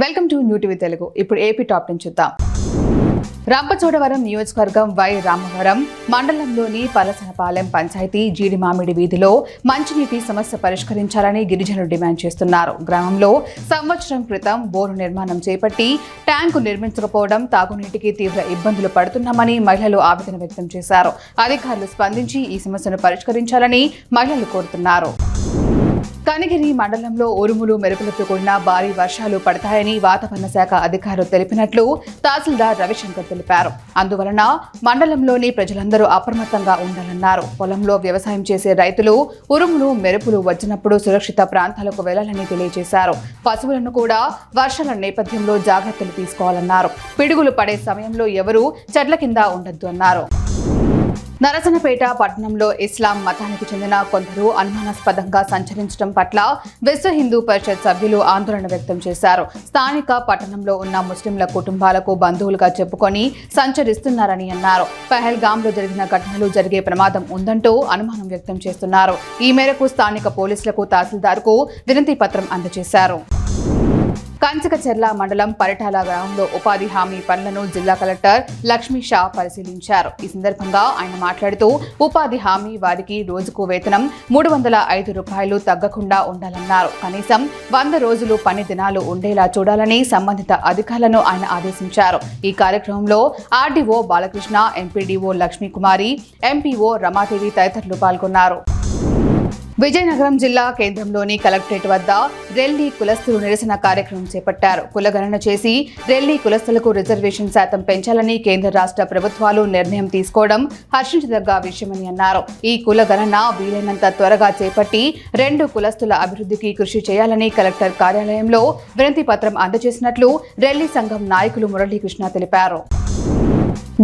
Welcome to new TV Telugu. ఇప్పుడు AP top 10 చూద్దాం. రంపచోడవరం నియోజకవర్గం వై రామవరం మండలంలోని పలసనపాలెం పంచాయతీ జీడిమామిడి వీధిలో మంచినీటి సమస్య పరిష్కరించాలని గిరిజనులు డిమాండ్ చేస్తున్నారు. గ్రామంలో సంవత్సరం క్రితం బోరు నిర్మాణం చేపట్టి ట్యాంకు నిర్మించకపోవడం తాగునీటికి తీవ్ర ఇబ్బందులు పడుతున్నామని మహిళలు ఆవేదన వ్యక్తం చేశారు. అధికారులు స్పందించి ఈ సమస్యను పరిష్కరించాలని మహిళలు కోరుతున్నారు. కనిగిరి మండలంలో ఉరుములు మెరుపులతో కూడిన భారీ వర్షాలు పడతాయని వాతావరణ శాఖ అధికారులు తెలిపినట్లు తహసీల్దార్ రవిశంకర్ తెలిపారు. అందువలన మండలంలోని ప్రజలందరూ అప్రమత్తంగా ఉండాలన్నారు. పొలంలో వ్యవసాయం చేసే రైతులు ఉరుములు మెరుపులు వచ్చినప్పుడు సురక్షిత ప్రాంతాలకు వెళ్లాలని తెలియజేశారు. పశువులను కూడా వర్షాల నేపథ్యంలో జాగ్రత్తలు తీసుకోవాలన్నారు. పిడుగులు పడే సమయంలో ఎవరూ చెట్ల కింద ఉండొద్దు అన్నారు. నరసనపేట పట్టణంలో ఇస్లాం మతానికి చెందిన కొందరు అనుమానాస్పదంగా సంచరించడం పట్ల విశ్వ హిందూ పరిషత్ సభ్యులు ఆందోళన వ్యక్తం చేశారు. స్థానిక పట్టణంలో ఉన్న ముస్లింల కుటుంబాలకు బంధువులుగా చెప్పుకొని సంచరిస్తున్నారని అన్నారు. పహల్గాంలో జరిగిన ఘటనలు జరిగే ప్రమాదం ఉందంటూ అనుమానం వ్యక్తం చేస్తున్నారు. ఈ మేరకు స్థానిక పోలీసులకు తహసీల్దార్కు వినతి పత్రం అందజేశారు. కంచకచెర్ల మండలం పరిటాల గ్రామంలో ఉపాధి హామీ పనులను జిల్లా కలెక్టర్ లక్ష్మీ షా పరిశీలించారు. ఈ సందర్భంగా ఆయన మాట్లాడుతూ ఉపాధి హామీ వారికి రోజుకు వేతనం 305 రూపాయలు తగ్గకుండా ఉండాలన్నారు. కనీసం 100 రోజులు పని దినాలు ఉండేలా చూడాలని సంబంధిత అధికారులను ఆయన ఆదేశించారు. ఈ కార్యక్రమంలో RDO Balakrishna, MPDO Lakshmi Kumari, MPO Ramadevi తదితరులు పాల్గొన్నారు. విజయనగరం జిల్లా కేంద్రంలోని కలెక్టరేట్ వద్ద రెల్లి కులస్తులు నిరసన కార్యక్రమం చేపట్టారు. కులగణన చేసి రెల్లి కులస్తులకు రిజర్వేషన్ శాతం పెంచాలని కేంద్ర రాష్ట్ర ప్రభుత్వాలు నిర్ణయం తీసుకోవడం హర్షించదగ్గ విషయమని అన్నారు. ఈ కులగణన వీలైనంత త్వరగా చేపట్టి 2 కులస్తుల అభివృద్ధికి కృషి చేయాలని కలెక్టర్ కార్యాలయంలో వినతి పత్రం అందజేసినట్లు రెల్లి సంఘం నాయకులు మురళీకృష్ణ తెలిపారు.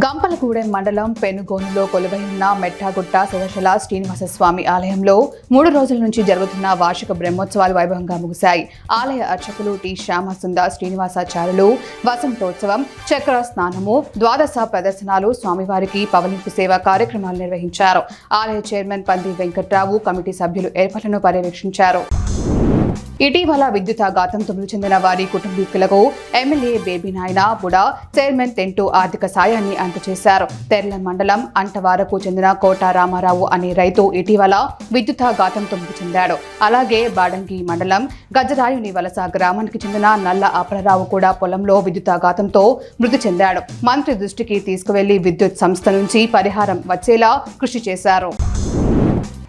గంపలగూడెం మండలం పెనుగోనులో కొలువై ఉన్న మెట్టాగుట్ట శివశల శ్రీనివాసస్వామి ఆలయంలో 3 రోజుల నుంచి జరుగుతున్న వార్షిక బ్రహ్మోత్సవాలు వైభవంగా ముగిశాయి. ఆలయ అర్చకులు టి శ్యామసుందర్ శ్రీనివాసాచార్యులు వసంతోత్సవం, చక్ర స్నానము, ద్వాదశ ప్రదర్శనలు, స్వామివారికి పవలింపు సేవ కార్యక్రమాలు నిర్వహించారు. ఆలయ చైర్మన్ పంది వెంకట్రావు, కమిటీ సభ్యులు ఏర్పాట్లను పర్యవేక్షించారు. ఇటీవల విద్యుతాఘాతంతో మృతి చెందిన వారి కుటుంబీకులకు ఎమ్మెల్యే బేబీ నాయన బుడా చైర్మన్ టెంటు ఆర్థిక సాయాన్ని అందజేశారు. తెర్ల మండలం అంటవారకు చెందిన కోట రామారావు అనే రైతు ఇటీవల విద్యుతాఘాతంతో మృతి చెందాడు. అలాగే బాడంగి మండలం గజరాయుని వలస గ్రామానికి చెందిన నల్ల అప్పలరావు కూడా పొలంలో విద్యుతాఘాతంతో మృతి చెందాడు. మంత్రి దృష్టికి తీసుకువెళ్లి విద్యుత్ సంస్థ నుంచి పరిహారం వచ్చేలా కృషి చేశారు.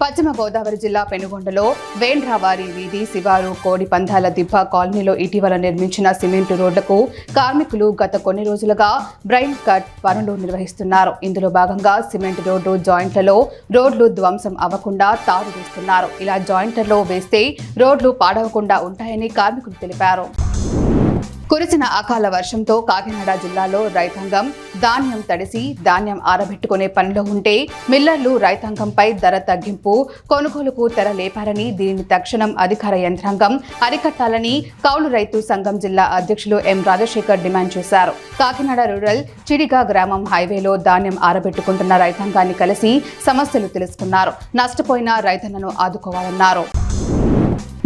పశ్చిమ గోదావరి జిల్లా పెనుగొండలో వేండ్రావారి వీధి శివారు కోడి పందాల దిబ్బ కాలనీలో ఇటీవల నిర్మించిన సిమెంటు రోడ్లకు కార్మికులు గత కొన్ని రోజులుగా బ్రైన్ కట్ పనులు నిర్వహిస్తున్నారు. ఇందులో భాగంగా సిమెంట్ రోడ్డు జాయింట్లలో రోడ్లు ధ్వంసం అవ్వకుండా తారు వేస్తున్నారు. ఇలా జాయింట్లలో వేస్తే రోడ్లు పాడవకుండా ఉంటాయని కార్మికులు తెలిపారు. కురిసిన అకాల వర్షంతో కాకినాడ జిల్లాలో రైతాంగం ధాన్యం తడిసి ధాన్యం ఆరబెట్టుకునే పనిలో ఉంటే మిల్లర్లు రైతాంగంపై ధర తగ్గింపు కొనుగోలుకు తెర లేపారని, దీనిని తక్షణం అధికార యంత్రాంగం అరికట్టాలని కౌలు రైతు సంఘం జిల్లా అధ్యక్షులు ఎం రాజశేఖర్ డిమాండ్ చేశారు. కాకినాడ రూరల్ చిడిగా గ్రామం హైవేలో ధాన్యం ఆరబెట్టుకుంటున్న రైతాంగాన్ని కలిసి సమస్యలు తెలుసుకున్నారు. నష్టపోయిన రైతన్నను ఆదుకోవాలన్నారు.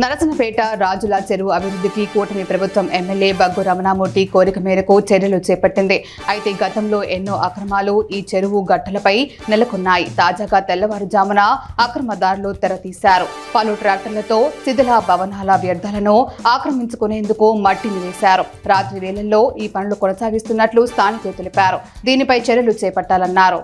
నరసనపేట రాజుల చెరువు అభివృద్ధికి కూటమి ప్రభుత్వం ఎమ్మెల్యే బగ్గు రమణామూర్తి కోరిక మేరకు చర్యలు చేపట్టింది. అయితే గతంలో ఎన్నో అక్రమాలు ఈ చెరువు గట్టలపై నెలకొన్నాయి. తాజాగా తెల్లవారుజామున అక్రమదారులు తెరతీశారు. పలు ట్రాక్టర్లతో శిథిల భవనాల వ్యర్థాలను ఆక్రమించుకునేందుకు మట్టిని వేశారు. రాత్రి వేళల్లో ఈ పనులు కొనసాగిస్తున్నట్లు స్థానికులు తెలిపారు. దీనిపై చర్యలు చేపట్టాలన్నారు.